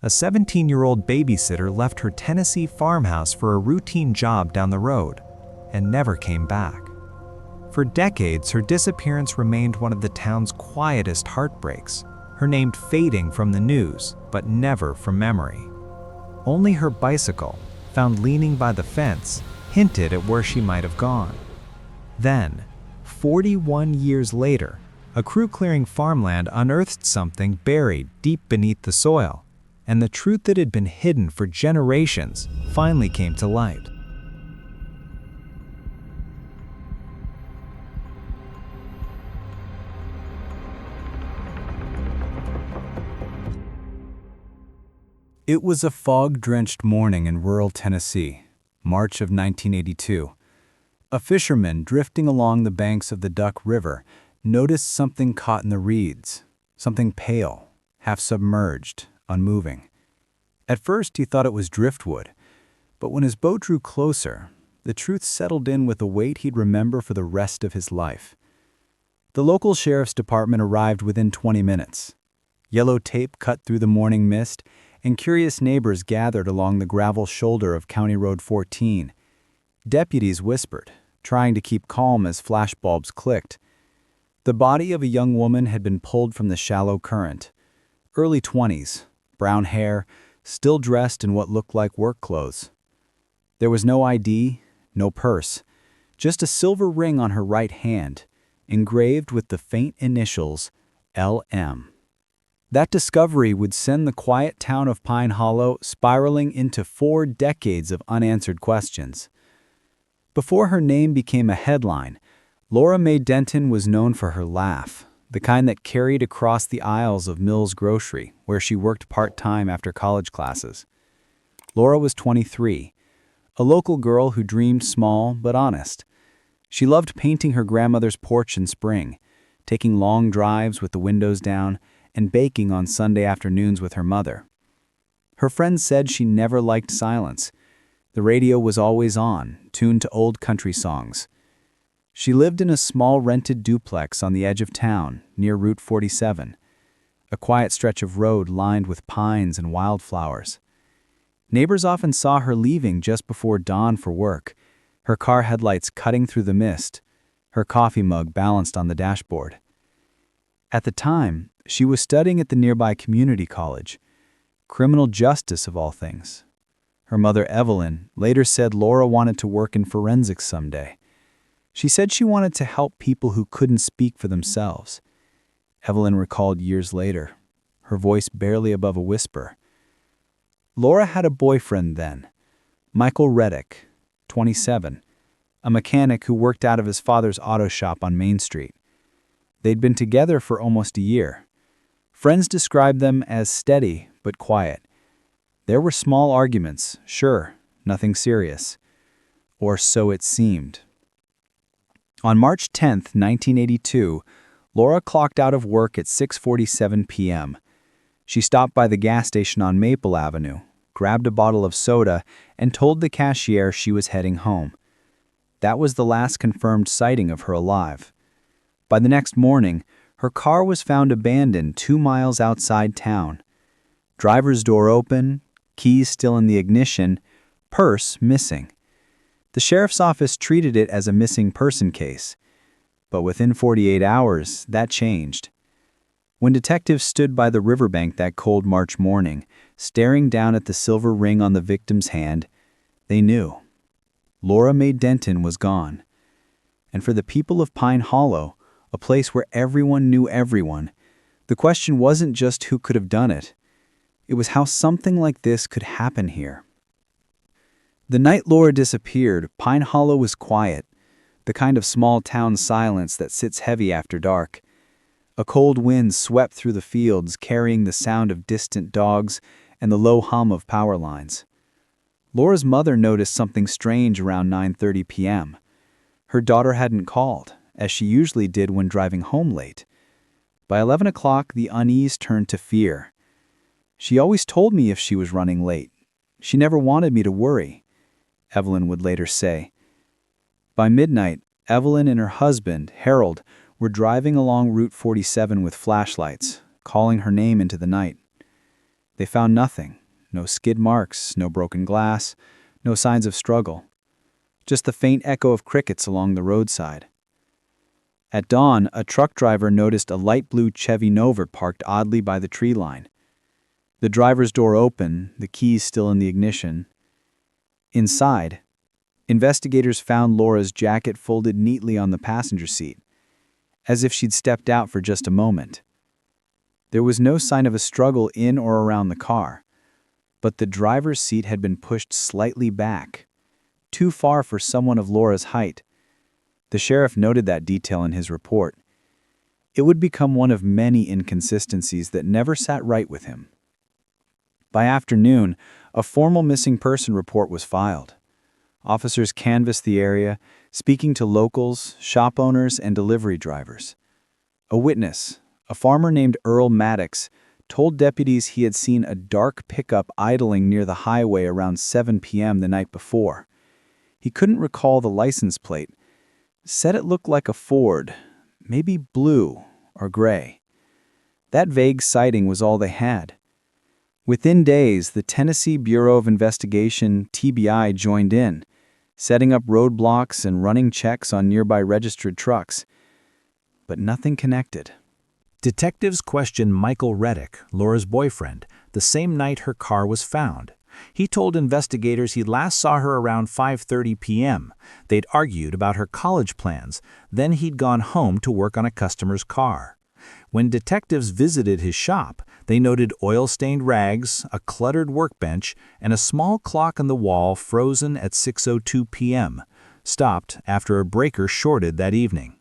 A 17-year-old babysitter left her Tennessee farmhouse for a routine job down the road and never came back. For decades, her disappearance remained one of the town's quietest heartbreaks, her name fading from the news, but never from memory. Only her bicycle, found leaning by the fence, hinted at where she might have gone. Then, 41 years later, a crew clearing farmland unearthed something buried deep beneath the soil, and the truth that had been hidden for generations finally came to light. It was a fog-drenched morning in rural Tennessee, March of 1982. A fisherman drifting along the banks of the Duck River noticed something caught in the reeds, something pale, half-submerged, unmoving. At first he thought it was driftwood, but when his boat drew closer, the truth settled in with a weight he'd remember for the rest of his life. The local sheriff's department arrived within 20 minutes. Yellow tape cut through the morning mist, and curious neighbors gathered along the gravel shoulder of County Road 14. Deputies whispered, trying to keep calm as flashbulbs clicked. The body of a young woman had been pulled from the shallow current. Early 20s, brown hair, still dressed in what looked like work clothes. There was no ID, no purse, just a silver ring on her right hand, engraved with the faint initials LM. That discovery would send the quiet town of Pine Hollow spiraling into 4 decades of unanswered questions. Before her name became a headline, Laura Mae Denton was known for her laugh, the kind that carried across the aisles of Mills Grocery, where she worked part-time after college classes. Laura was 23, a local girl who dreamed small but honest. She loved painting her grandmother's porch in spring, taking long drives with the windows down, and baking on Sunday afternoons with her mother. Her friends said she never liked silence. The radio was always on, tuned to old country songs. She lived in a small rented duplex on the edge of town, near Route 47, a quiet stretch of road lined with pines and wildflowers. Neighbors often saw her leaving just before dawn for work, her car headlights cutting through the mist, her coffee mug balanced on the dashboard. At the time, she was studying at the nearby community college, criminal justice of all things. Her mother, Evelyn, later said Laura wanted to work in forensics someday. She said she wanted to help people who couldn't speak for themselves. Evelyn recalled years later, her voice barely above a whisper. Laura had a boyfriend then, Michael Reddick, 27, a mechanic who worked out of his father's auto shop on Main Street. They'd been together for almost a year. Friends described them as steady but quiet. There were small arguments, sure, nothing serious. Or so it seemed. On March 10, 1982, Laura clocked out of work at 6:47 p.m. She stopped by the gas station on Maple Avenue, grabbed a bottle of soda, and told the cashier she was heading home. That was the last confirmed sighting of her alive. By the next morning, her car was found abandoned 2 miles outside town. Driver's door open, keys still in the ignition, purse missing. The sheriff's office treated it as a missing person case. But within 48 hours, that changed. When detectives stood by the riverbank that cold March morning, staring down at the silver ring on the victim's hand, they knew. Laura Mae Denton was gone. And for the people of Pine Hollow, a place where everyone knew everyone, the question wasn't just who could have done it. It was how something like this could happen here. The night Laura disappeared, Pine Hollow was quiet, the kind of small-town silence that sits heavy after dark. A cold wind swept through the fields, carrying the sound of distant dogs and the low hum of power lines. Laura's mother noticed something strange around 9:30 p.m. Her daughter hadn't called, as she usually did when driving home late. By 11 o'clock, the unease turned to fear. She always told me if she was running late. She never wanted me to worry, Evelyn would later say. By midnight, Evelyn and her husband, Harold, were driving along Route 47 with flashlights, calling her name into the night. They found nothing. No skid marks, no broken glass, no signs of struggle. Just the faint echo of crickets along the roadside. At dawn, a truck driver noticed a light blue Chevy Nova parked oddly by the tree line. The driver's door open, the keys still in the ignition. Inside, investigators found Laura's jacket folded neatly on the passenger seat, as if she'd stepped out for just a moment. There was no sign of a struggle in or around the car, but the driver's seat had been pushed slightly back, too far for someone of Laura's height. The sheriff noted that detail in his report. It would become one of many inconsistencies that never sat right with him. By afternoon, a formal missing person report was filed. Officers canvassed the area, speaking to locals, shop owners, and delivery drivers. A witness, a farmer named Earl Maddox, told deputies he had seen a dark pickup idling near the highway around 7 p.m. the night before. He couldn't recall the license plate. Said it looked like a Ford, maybe blue or gray. That vague sighting was all they had. Within days, the Tennessee Bureau of Investigation, TBI, joined in, setting up roadblocks and running checks on nearby registered trucks. But nothing connected. Detectives questioned Michael Reddick, Laura's boyfriend, the same night her car was found. He told investigators he last saw her around 5:30 p.m. They'd argued about her college plans, then he'd gone home to work on a customer's car. When detectives visited his shop, they noted oil-stained rags, a cluttered workbench, and a small clock on the wall frozen at 6:02 p.m., stopped after a breaker shorted that evening.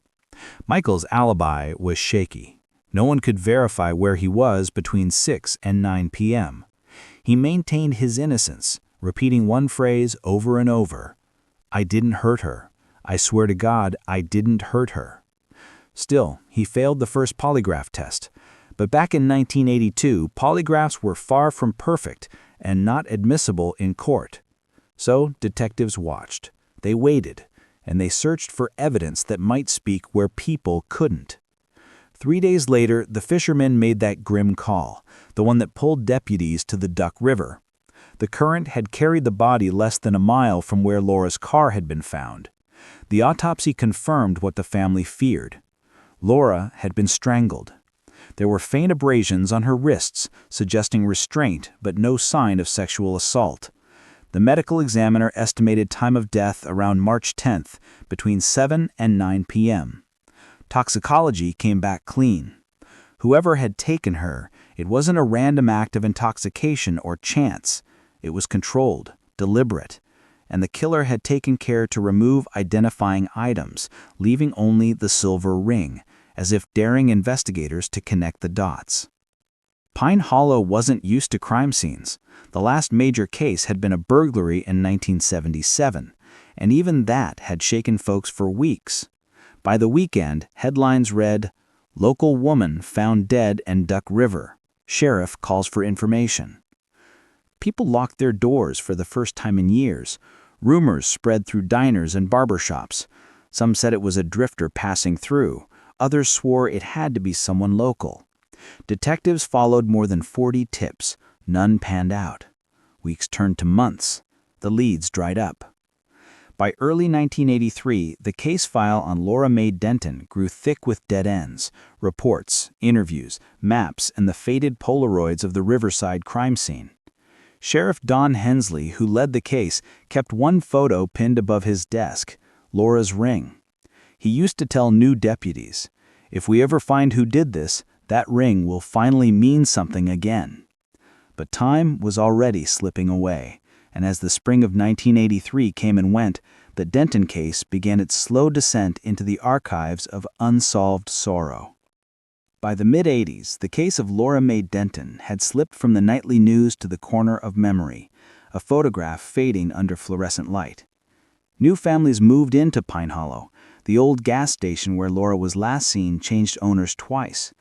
Michael's alibi was shaky. No one could verify where he was between 6 and 9 p.m. He maintained his innocence, repeating one phrase over and over. "I didn't hurt her. I swear to God, I didn't hurt her." Still, he failed the first polygraph test. But back in 1982, polygraphs were far from perfect and not admissible in court. So detectives watched. They waited, and they searched for evidence that might speak where people couldn't. 3 days later, the fishermen made that grim call, the one that pulled deputies to the Duck River. The current had carried the body less than a mile from where Laura's car had been found. The autopsy confirmed what the family feared. Laura had been strangled. There were faint abrasions on her wrists, suggesting restraint but no sign of sexual assault. The medical examiner estimated time of death around March 10th, between 7 and 9 p.m. Toxicology came back clean. Whoever had taken her, it wasn't a random act of intoxication or chance. It was controlled, deliberate, and the killer had taken care to remove identifying items, leaving only the silver ring, as if daring investigators to connect the dots. Pine Hollow wasn't used to crime scenes. The last major case had been a burglary in 1977, and even that had shaken folks for weeks. By the weekend, headlines read, "Local woman found dead in Duck River. Sheriff calls for information." People locked their doors for the first time in years. Rumors spread through diners and barbershops. Some said it was a drifter passing through. Others swore it had to be someone local. Detectives followed more than 40 tips. None panned out. Weeks turned to months. The leads dried up. By early 1983, the case file on Laura Mae Denton grew thick with dead ends, reports, interviews, maps, and the faded Polaroids of the Riverside crime scene. Sheriff Don Hensley, who led the case, kept one photo pinned above his desk, Laura's ring. He used to tell new deputies, "If we ever find who did this, that ring will finally mean something again." But time was already slipping away, and as the spring of 1983 came and went, the Denton case began its slow descent into the archives of unsolved sorrow. By the mid-'80s, the case of Laura Mae Denton had slipped from the nightly news to the corner of memory, a photograph fading under fluorescent light. New families moved into Pine Hollow. The old gas station where Laura was last seen changed owners twice,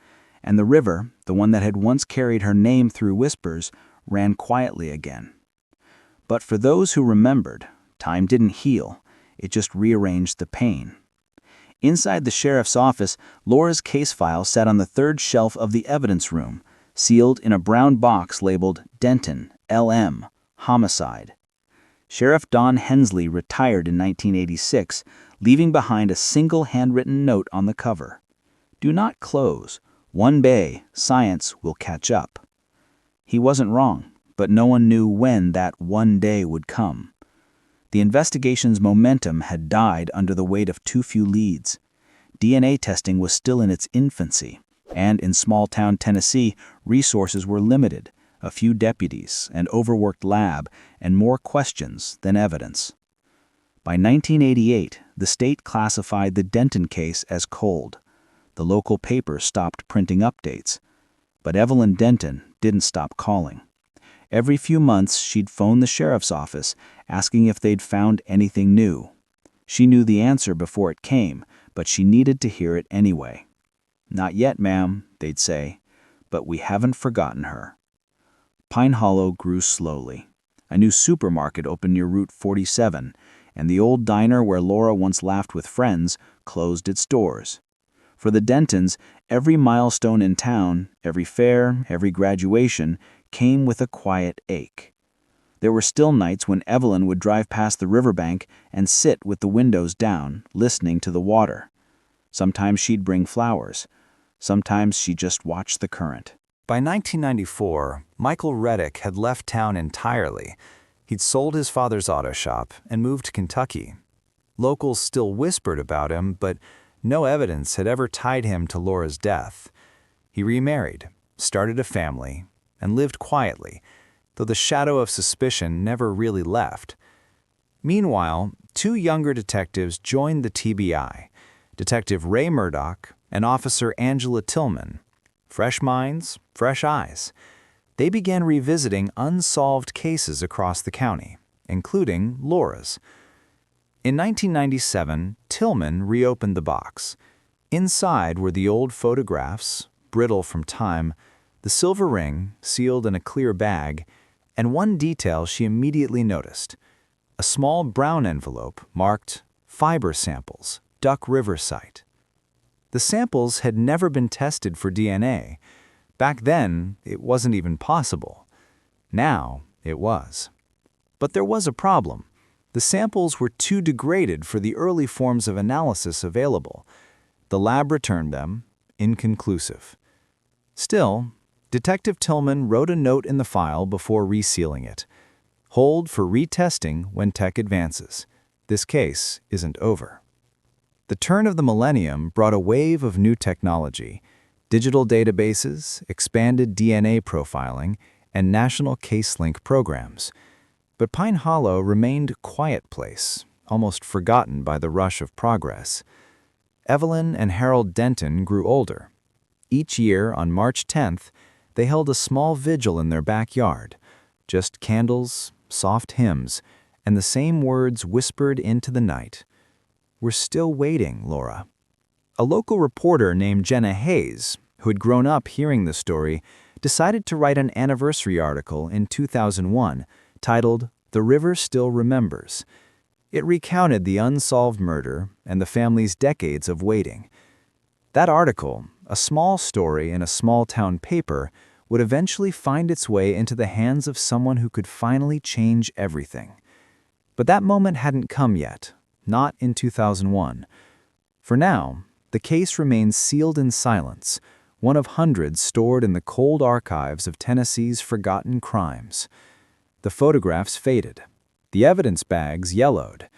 and the river, the one that had once carried her name through whispers, ran quietly again. But for those who remembered, time didn't heal, it just rearranged the pain. Inside the sheriff's office, Laura's case file sat on the third shelf of the evidence room, sealed in a brown box labeled Denton, LM, Homicide. Sheriff Don Hensley retired in 1986, leaving behind a single handwritten note on the cover. "Do not close. One day, science will catch up." He wasn't wrong, but no one knew when that one day would come. The investigation's momentum had died under the weight of too few leads. DNA testing was still in its infancy, and in small-town Tennessee, resources were limited. A few deputies, an overworked lab, and more questions than evidence. By 1988, the state classified the Denton case as cold. The local papers stopped printing updates. But Evelyn Denton didn't stop calling. Every few months, she'd phone the sheriff's office, asking if they'd found anything new. She knew the answer before it came, but she needed to hear it anyway. "Not yet, ma'am," they'd say, "but we haven't forgotten her." Pine Hollow grew slowly. A new supermarket opened near Route 47, and the old diner where Laura once laughed with friends closed its doors. For the Dentons, every milestone in town, every fair, every graduation, came with a quiet ache. There were still nights when Evelyn would drive past the riverbank and sit with the windows down, listening to the water. Sometimes she'd bring flowers. Sometimes she just watched the current. By 1994, Michael Reddick had left town entirely. He'd sold his father's auto shop and moved to Kentucky. Locals still whispered about him, but no evidence had ever tied him to Laura's death. He remarried, started a family, and lived quietly, though the shadow of suspicion never really left. Meanwhile, two younger detectives joined the TBI, Detective Ray Murdoch and Officer Angela Tillman. Fresh minds, fresh eyes. They began revisiting unsolved cases across the county, including Laura's. In 1997, Tillman reopened the box. Inside were the old photographs, brittle from time, the silver ring, sealed in a clear bag, and one detail she immediately noticed: a small brown envelope marked "Fiber Samples, Duck River Site." The samples had never been tested for DNA. Back then, it wasn't even possible. Now, it was. But there was a problem. The samples were too degraded for the early forms of analysis available. The lab returned them, inconclusive. Still, Detective Tillman wrote a note in the file before resealing it. "Hold for retesting when tech advances. This case isn't over." The turn of the millennium brought a wave of new technology: digital databases, expanded DNA profiling, and national case-link programs. But Pine Hollow remained a quiet place, almost forgotten by the rush of progress. Evelyn and Harold Denton grew older. Each year, on March 10th, they held a small vigil in their backyard. Just candles, soft hymns, and the same words whispered into the night. "We're still waiting, Laura." A local reporter named Jenna Hayes, who had grown up hearing the story, decided to write an anniversary article in 2001 titled "The River Still Remembers." It recounted the unsolved murder and the family's decades of waiting. That article, a small story in a small-town paper, would eventually find its way into the hands of someone who could finally change everything. But that moment hadn't come yet, not in 2001. For now, the case remains sealed in silence, one of hundreds stored in the cold archives of Tennessee's forgotten crimes. The photographs faded, the evidence bags yellowed,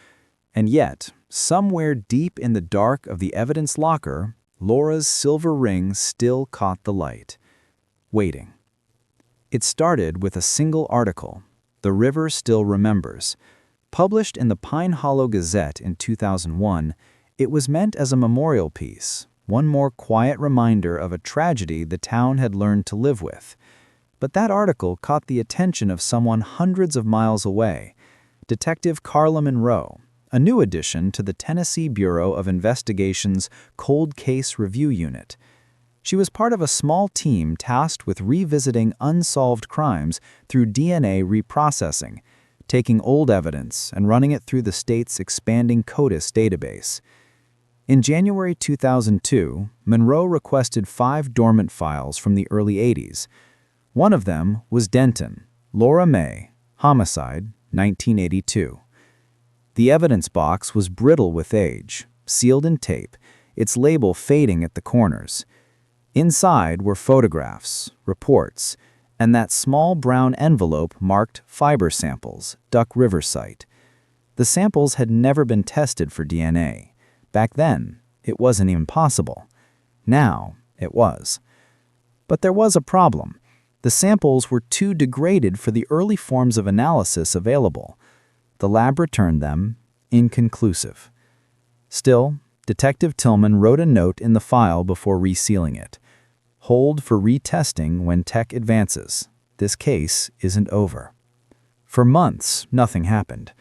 and yet, somewhere deep in the dark of the evidence locker, Laura's silver ring still caught the light, waiting. It started with a single article, "The River Still Remembers." Published in the Pine Hollow Gazette in 2001, it was meant as a memorial piece, one more quiet reminder of a tragedy the town had learned to live with. But that article caught the attention of someone hundreds of miles away, Detective Carla Monroe, a new addition to the Tennessee Bureau of Investigation's Cold Case Review Unit. She was part of a small team tasked with revisiting unsolved crimes through DNA reprocessing, taking old evidence and running it through the state's expanding quietest database. In January 2002, Monroe requested 5 dormant files from the early 80s, One of them was Denton, Laura May, homicide, 1982. The evidence box was brittle with age, sealed in tape, its label fading at the corners. Inside were photographs, reports, and that small brown envelope marked fiber samples, Duck River site. The samples had never been tested for DNA. Back then, it wasn't even possible. Now, it was. But there was a problem. The samples were too degraded for the early forms of analysis available. The lab returned them inconclusive. Still, Detective Tillman wrote a note in the file before resealing it. Hold for retesting when tech advances. This case isn't over. For months, nothing happened.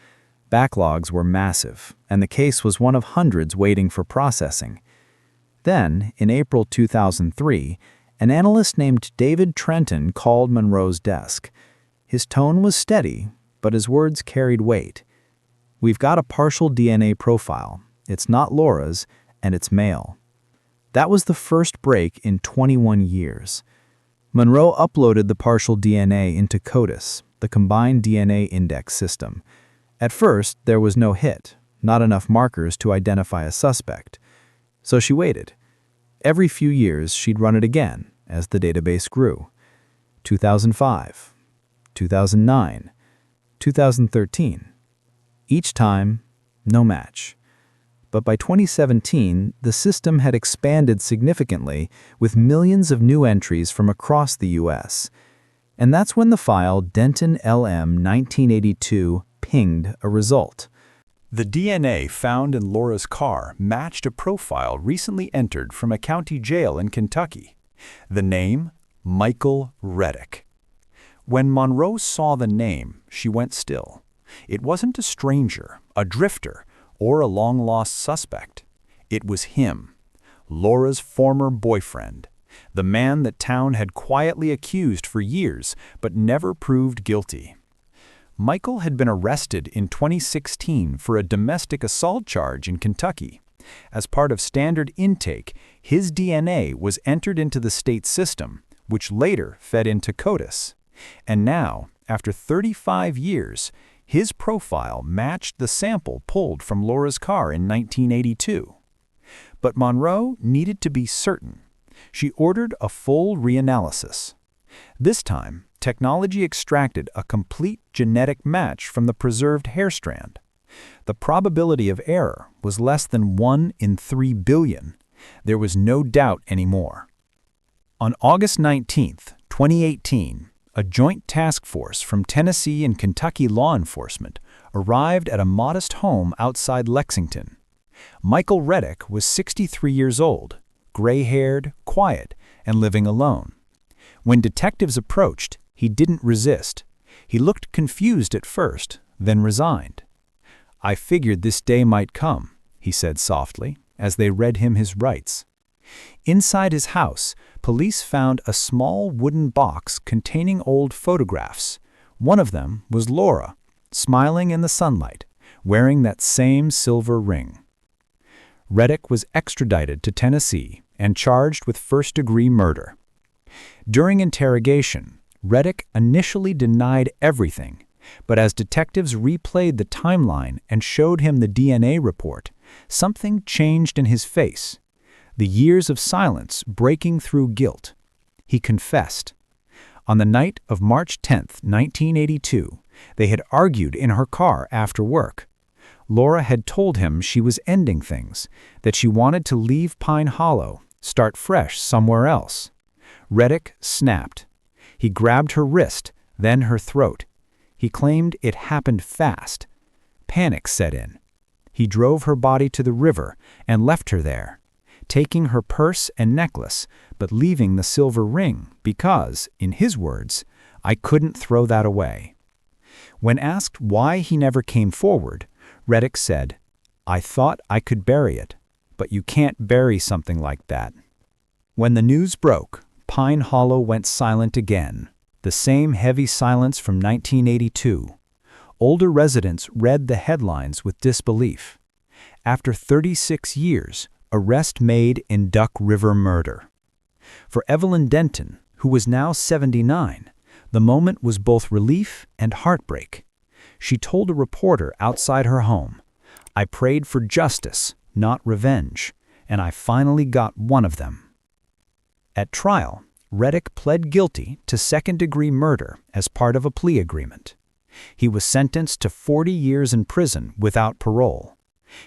Backlogs were massive, and the case was one of hundreds waiting for processing. Then, in April 2003, an analyst named David Trenton called Monroe's desk. His tone was steady, but his words carried weight. "We've got a partial DNA profile. It's not Laura's, and it's male." That was the first break in 21 years. Monroe uploaded the partial DNA into quietest, the combined DNA index system. At first, there was no hit, not enough markers to identify a suspect. So she waited. Every few years, she'd run it again as the database grew. 2005, 2009, 2013. Each time, no match. But by 2017, the system had expanded significantly with millions of new entries from across the U.S. And that's when the file Denton LM 1982 pinged a result. The DNA found in Laura's car matched a profile recently entered from a county jail in Kentucky. The name, Michael Reddick. When Monroe saw the name, she went still. It wasn't a stranger, a drifter, or a long-lost suspect. It was him, Laura's former boyfriend, the man that town had quietly accused for years but never proved guilty. Michael had been arrested in 2016 for a domestic assault charge in Kentucky. As part of standard intake, his DNA was entered into the state system, which later fed into quietest. And now, after 35 years, his profile matched the sample pulled from Laura's car in 1982. But Monroe needed to be certain. She ordered a full reanalysis. This time, technology extracted a complete genetic match from the preserved hair strand. The probability of error was less than 1 in 3 billion. There was no doubt anymore. On August 19, 2018, a joint task force from Tennessee and Kentucky law enforcement arrived at a modest home outside Lexington. Michael Reddick was 63 years old, gray-haired, quiet, and living alone. When detectives approached, he didn't resist. He looked confused at first, then resigned. "I figured this day might come," he said softly, as they read him his rights. Inside his house, police found a small wooden box containing old photographs. One of them was Laura, smiling in the sunlight, wearing that same silver ring. Reddick was extradited to Tennessee and charged with first-degree murder. During interrogation, Reddick initially denied everything, but as detectives replayed the timeline and showed him the DNA report, something changed in his face. The years of silence breaking through guilt. He confessed. On the night of March 10, 1982, they had argued in her car after work. Laura had told him she was ending things, that she wanted to leave Pine Hollow, start fresh somewhere else. Reddick snapped. He grabbed her wrist, then her throat. He claimed it happened fast. Panic set in. He drove her body to the river and left her there, taking her purse and necklace, but leaving the silver ring because, in his words, "I couldn't throw that away." When asked why he never came forward, Reddick said, "I thought I could bury it, but you can't bury something like that." When the news broke, Pine Hollow went silent again, the same heavy silence from 1982. Older residents read the headlines with disbelief. After 36 years, arrest made in Duck River murder. For Evelyn Denton, who was now 79. The moment was both relief and heartbreak. She told a reporter outside her home, "I prayed for justice, not revenge, and I finally got one of them." At trial, Reddick pled guilty to second-degree murder as part of a plea agreement. He was sentenced to 40 years in prison without parole.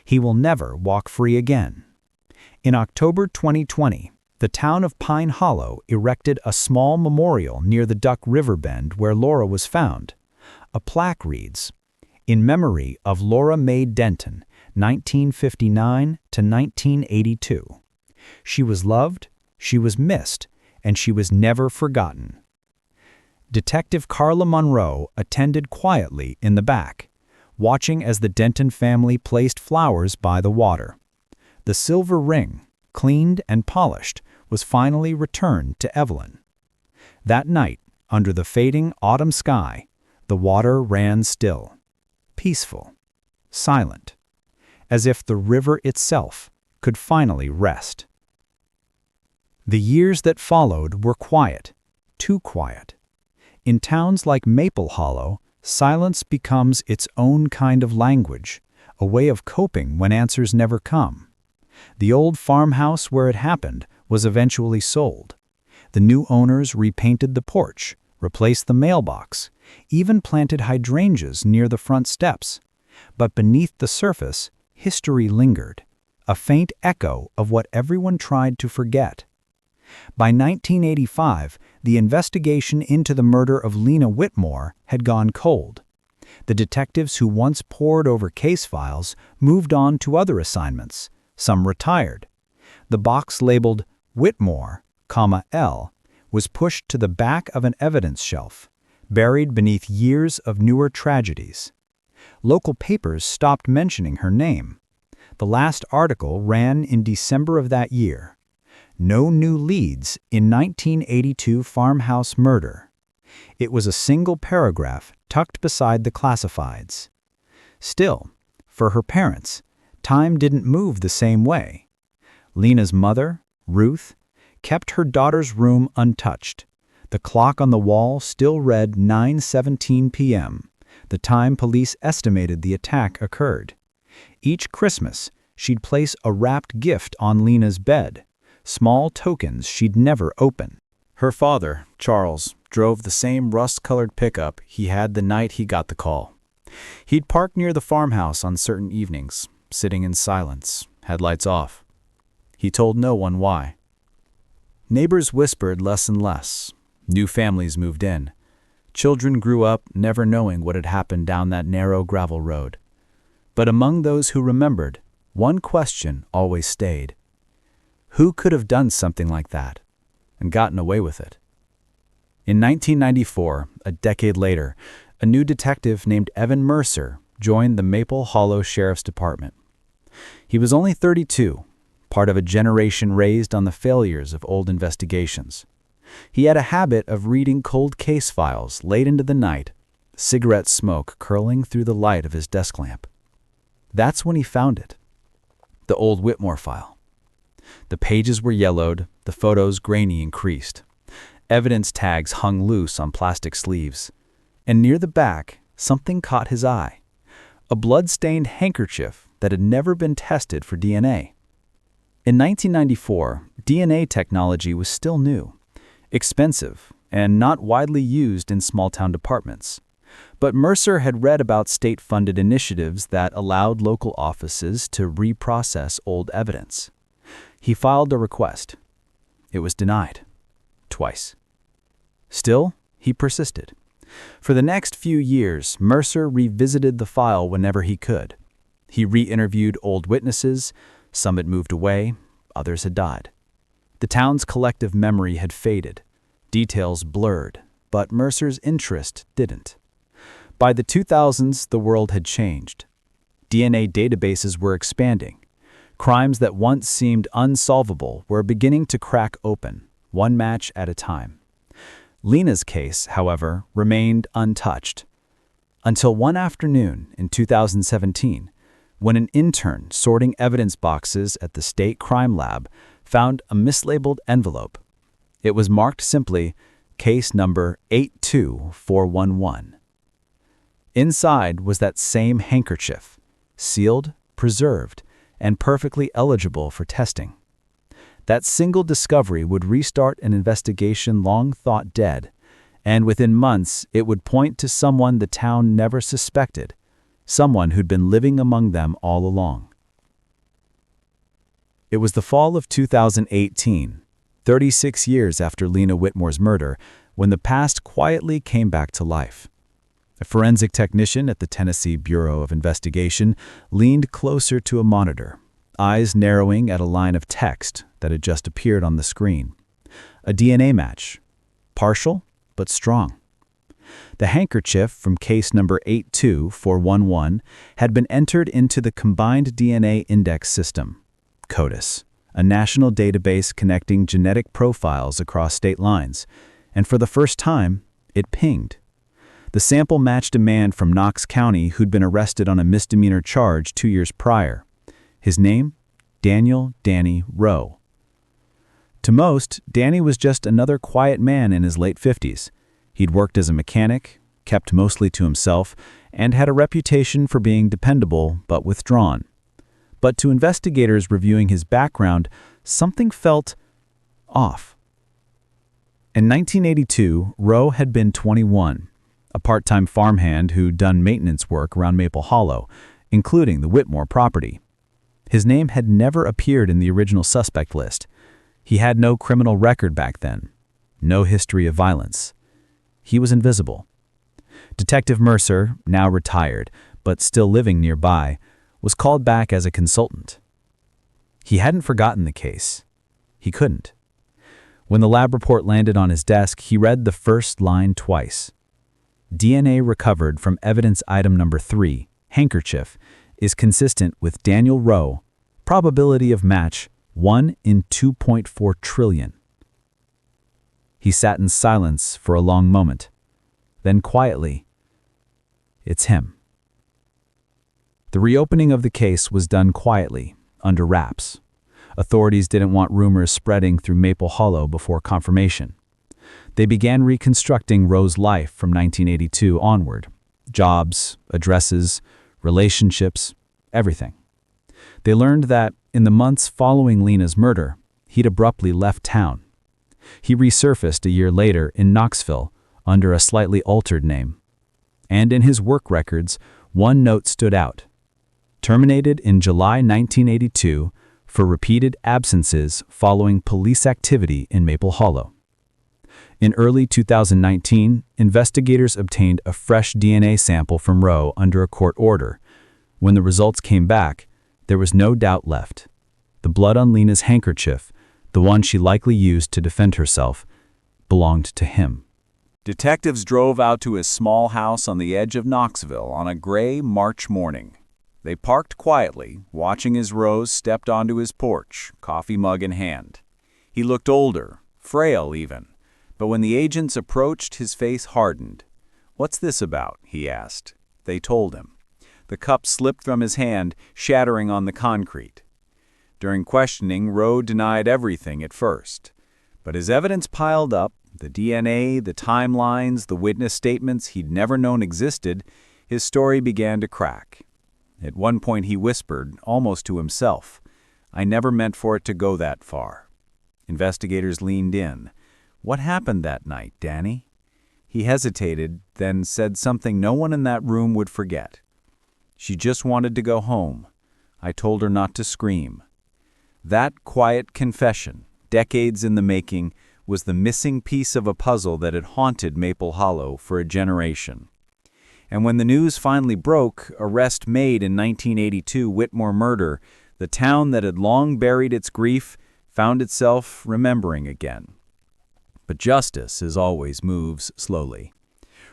He will never walk free again. In October 2020, the town of Pine Hollow erected a small memorial near the Duck River bend where Laura was found. A plaque reads, "In memory of Laura Mae Denton, 1959 to 1982. She was loved, she was missed, and she was never forgotten." Detective Carla Monroe attended quietly in the back, watching as the Denton family placed flowers by the water. The silver ring, cleaned and polished, was finally returned to Evelyn. That night, under the fading autumn sky, the water ran still, peaceful, silent, as if the river itself could finally rest. The years that followed were quiet, too quiet. In towns like Maple Hollow, silence becomes its own kind of language, a way of coping when answers never come. The old farmhouse where it happened was eventually sold. The new owners repainted the porch, replaced the mailbox, even planted hydrangeas near the front steps. But beneath the surface, history lingered, a faint echo of what everyone tried to forget. By 1985, the investigation into the murder of Lena Whitmore had gone cold. The detectives who once pored over case files moved on to other assignments. Some retired. The box labeled Whitmore, L, was pushed to the back of an evidence shelf, buried beneath years of newer tragedies. Local papers stopped mentioning her name. The last article ran in December of that year. No new leads in 1982 farmhouse murder. It was a single paragraph tucked beside the classifieds. Still, for her parents, time didn't move the same way. Lena's mother, Ruth, kept her daughter's room untouched. The clock on the wall still read 9:17 p.m., the time police estimated the attack occurred. Each Christmas, she'd place a wrapped gift on Lena's bed, small tokens she'd never open. Her father, Charles, drove the same rust-colored pickup he had the night he got the call. He'd park near the farmhouse on certain evenings, sitting in silence, headlights off. He told no one why. Neighbors whispered less and less. New families moved in. Children grew up never knowing what had happened down that narrow gravel road. But among those who remembered, one question always stayed. Who could have done something like that and gotten away with it? In 1994, a decade later, a new detective named Evan Mercer joined the Maple Hollow Sheriff's Department. He was only 32, part of a generation raised on the failures of old investigations. He had a habit of reading cold case files late into the night, cigarette smoke curling through the light of his desk lamp. That's when he found it, the old Whitmore file. The pages were yellowed, the photos grainy and creased. Evidence tags hung loose on plastic sleeves. And near the back, something caught his eye. A blood-stained handkerchief that had never been tested for DNA. In 1994, DNA technology was still new, expensive, and not widely used in small-town departments. But Mercer had read about state-funded initiatives that allowed local offices to reprocess old evidence. He filed a request. It was denied. Twice. Still, he persisted. For the next few years, Mercer revisited the file whenever he could. He re-interviewed old witnesses. Some had moved away, others had died. The town's collective memory had faded, details blurred, but Mercer's interest didn't. By the 2000s, the world had changed. DNA databases were expanding. Crimes that once seemed unsolvable were beginning to crack open, one match at a time. Lena's case, however, remained untouched. Until one afternoon in 2017, when an intern sorting evidence boxes at the state crime lab found a mislabeled envelope. It was marked simply Case Number 82411. Inside was that same handkerchief, sealed, preserved, and perfectly eligible for testing. That single discovery would restart an investigation long thought dead, and within months it would point to someone the town never suspected, someone who'd been living among them all along. It was the fall of 2018, 36 years after Lena Whitmore's murder, when the past quietly came back to life. A forensic technician at the Tennessee Bureau of Investigation leaned closer to a monitor, eyes narrowing at a line of text that had just appeared on the screen. A DNA match, partial but strong. The handkerchief from case number 82411 had been entered into the Combined DNA Index System, CODIS, a national database connecting genetic profiles across state lines, and for the first time, it pinged. The sample matched a man from Knox County who'd been arrested on a misdemeanor charge 2 years prior. His name? Daniel Danny Rowe. To most, Danny was just another quiet man in his late 50s. He'd worked as a mechanic, kept mostly to himself, and had a reputation for being dependable but withdrawn. But to investigators reviewing his background, something felt off. In 1982, Rowe had been 21, a part-time farmhand who'd done maintenance work around Maple Hollow, including the Whitmore property. His name had never appeared in the original suspect list. He had no criminal record back then, no history of violence. He was invisible. Detective Mercer, now retired, but still living nearby, was called back as a consultant. He hadn't forgotten the case. He couldn't. When the lab report landed on his desk, he read the first line twice. DNA recovered from evidence item number 3, handkerchief, is consistent with Daniel Rowe, probability of match 1 in 2.4 trillion. He sat in silence for a long moment. Then quietly, it's him. The reopening of the case was done quietly, under wraps. Authorities didn't want rumors spreading through Maple Hollow before confirmation. They began reconstructing Rowe's life from 1982 onward. Jobs, addresses, relationships, everything. They learned that, in the months following Lena's murder, he'd abruptly left town. He resurfaced a year later in Knoxville under a slightly altered name. And in his work records, one note stood out. Terminated in July 1982 for repeated absences following police activity in Maple Hollow. In early 2019, investigators obtained a fresh DNA sample from Rowe under a court order. When the results came back, there was no doubt left. The blood on Lena's handkerchief, the one she likely used to defend herself, belonged to him. Detectives drove out to his small house on the edge of Knoxville on a gray March morning. They parked quietly, watching as Rose stepped onto his porch, coffee mug in hand. He looked older, frail even, but when the agents approached, his face hardened. "What's this about?" he asked. They told him. The cup slipped from his hand, shattering on the concrete. During questioning, Rowe denied everything at first. But as evidence piled up, the DNA, the timelines, the witness statements he'd never known existed, his story began to crack. At one point he whispered, almost to himself, "I never meant for it to go that far." Investigators leaned in. "What happened that night, Danny?" He hesitated, then said something no one in that room would forget. "She just wanted to go home. I told her not to scream." That quiet confession, decades in the making, was the missing piece of a puzzle that had haunted Maple Hollow for a generation. And when the news finally broke, arrest made in 1982 Whitmore murder, the town that had long buried its grief found itself remembering again. But justice, as always, moves slowly.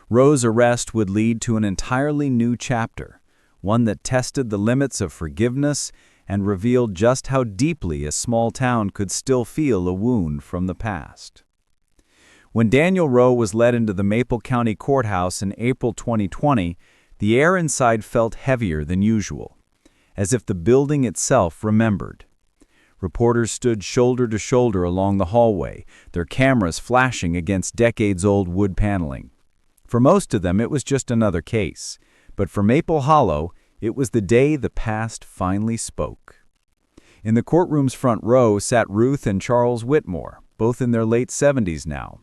Rowe's arrest would lead to an entirely new chapter, one that tested the limits of forgiveness and revealed just how deeply a small town could still feel a wound from the past. When Daniel Rowe was led into the Maple County Courthouse in April 2020, the air inside felt heavier than usual, as if the building itself remembered. Reporters stood shoulder to shoulder along the hallway, their cameras flashing against decades-old wood paneling. For most of them, it was just another case. But for Maple Hollow, it was the day the past finally spoke. In the courtroom's front row sat Ruth and Charles Whitmore, both in their late 70s now.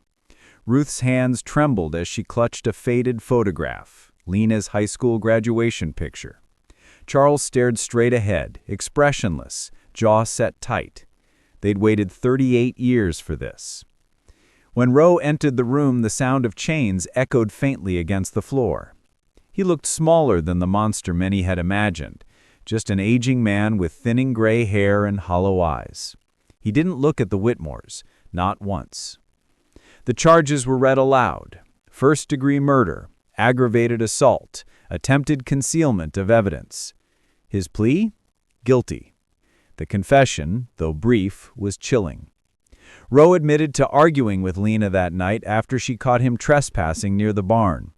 Ruth's hands trembled as she clutched a faded photograph, Lena's high school graduation picture. Charles stared straight ahead, expressionless, jaw set tight. They'd waited 38 years for this. When Rowe entered the room, the sound of chains echoed faintly against the floor. He looked smaller than the monster many had imagined, just an aging man with thinning gray hair and hollow eyes. He didn't look at the Whitmores, not once. The charges were read aloud: first-degree murder, aggravated assault, attempted concealment of evidence. His plea? Guilty. The confession, though brief, was chilling. Rowe admitted to arguing with Lena that night after she caught him trespassing near the barn.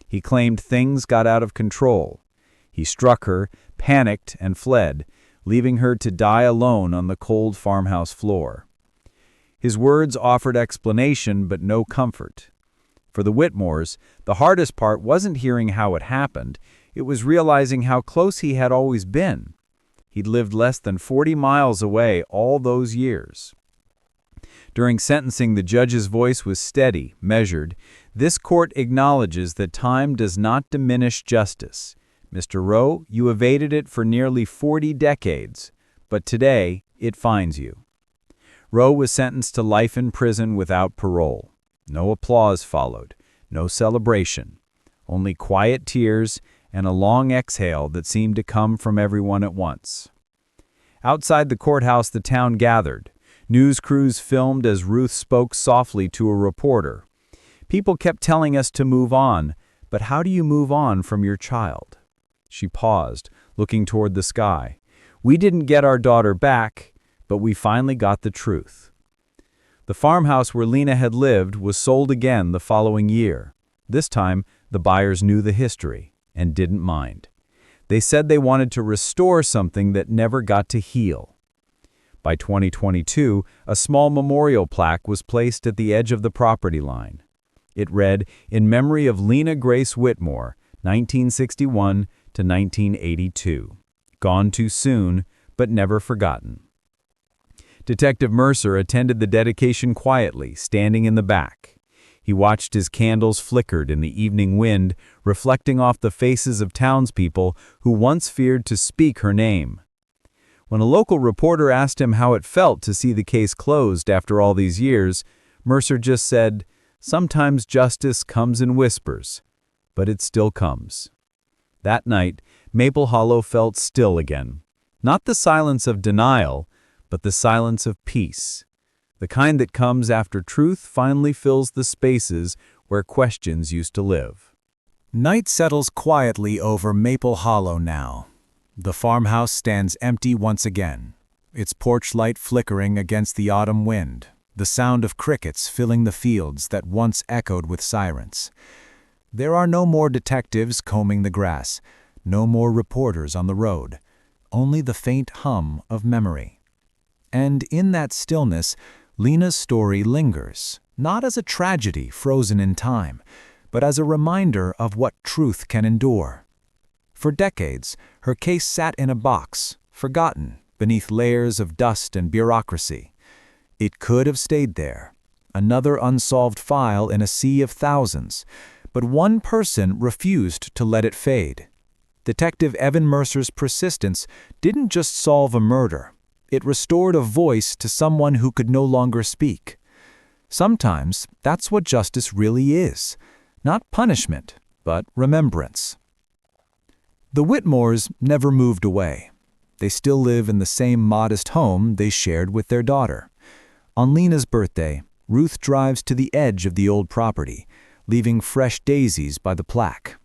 He claimed things got out of control. He struck her, panicked, and fled, leaving her to die alone on the cold farmhouse floor. His words offered explanation but no comfort. For the Whitmores, the hardest part wasn't hearing how it happened, it was realizing how close he had always been. He'd lived less than 40 miles away all those years. During sentencing, the judge's voice was steady, measured. This court acknowledges that time does not diminish justice. Mr. Rowe, you evaded it for nearly 40 decades, but today it finds you. Rowe was sentenced to life in prison without parole. No applause followed, no celebration, only quiet tears and a long exhale that seemed to come from everyone at once. Outside the courthouse, the town gathered. News crews filmed as Ruth spoke softly to a reporter. People kept telling us to move on, but how do you move on from your child? She paused, looking toward the sky. We didn't get our daughter back, but we finally got the truth. The farmhouse where Lena had lived was sold again the following year. This time, the buyers knew the history and didn't mind. They said they wanted to restore something that never got to heal. By 2022, a small memorial plaque was placed at the edge of the property line. It read, "In memory of Lena Grace Whitmore, 1961 to 1982. Gone too soon, but never forgotten." Detective Mercer attended the dedication quietly, standing in the back. He watched as candles flickered in the evening wind, reflecting off the faces of townspeople who once feared to speak her name. When a local reporter asked him how it felt to see the case closed after all these years, Mercer just said, "Sometimes justice comes in whispers, but it still comes." That night, Maple Hollow felt still again. Not the silence of denial, but the silence of peace. The kind that comes after truth finally fills the spaces where questions used to live. Night settles quietly over Maple Hollow now. The farmhouse stands empty once again, its porch light flickering against the autumn wind, the sound of crickets filling the fields that once echoed with sirens. There are no more detectives combing the grass, no more reporters on the road, only the faint hum of memory. And in that stillness, Lena's story lingers, not as a tragedy frozen in time, but as a reminder of what truth can endure. For decades, her case sat in a box, forgotten, beneath layers of dust and bureaucracy. It could have stayed there, another unsolved file in a sea of thousands, but one person refused to let it fade. Detective Evan Mercer's persistence didn't just solve a murder. It restored a voice to someone who could no longer speak. Sometimes that's what justice really is. Not punishment, but remembrance. The Whitmores never moved away. They still live in the same modest home they shared with their daughter. On Lena's birthday, Ruth drives to the edge of the old property, leaving fresh daisies by the plaque.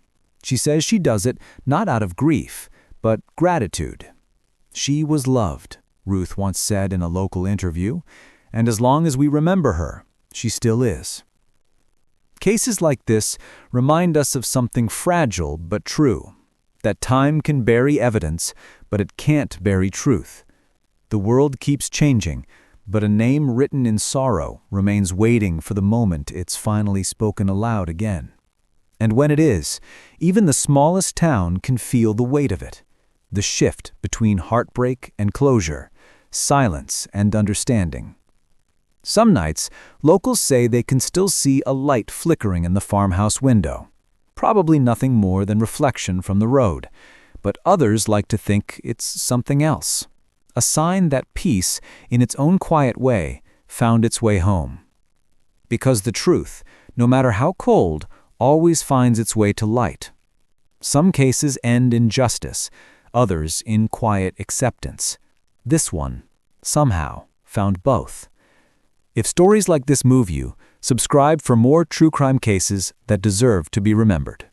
She says she does it not out of grief, but gratitude. She was loved, Ruth once said in a local interview, and as long as we remember her, she still is. Cases like this remind us of something fragile but true, that time can bury evidence, but it can't bury truth. The world keeps changing, but a name written in sorrow remains waiting for the moment it's finally spoken aloud again. And when it is, even the smallest town can feel the weight of it. The shift between heartbreak and closure, silence and understanding. Some nights, locals say they can still see a light flickering in the farmhouse window. Probably nothing more than reflection from the road, but others like to think it's something else. A sign that peace, in its own quiet way, found its way home. Because the truth, no matter how cold, always finds its way to light. Some cases end in justice, others in quiet acceptance. This one, somehow, found both. If stories like this move you, subscribe for more true crime cases that deserve to be remembered.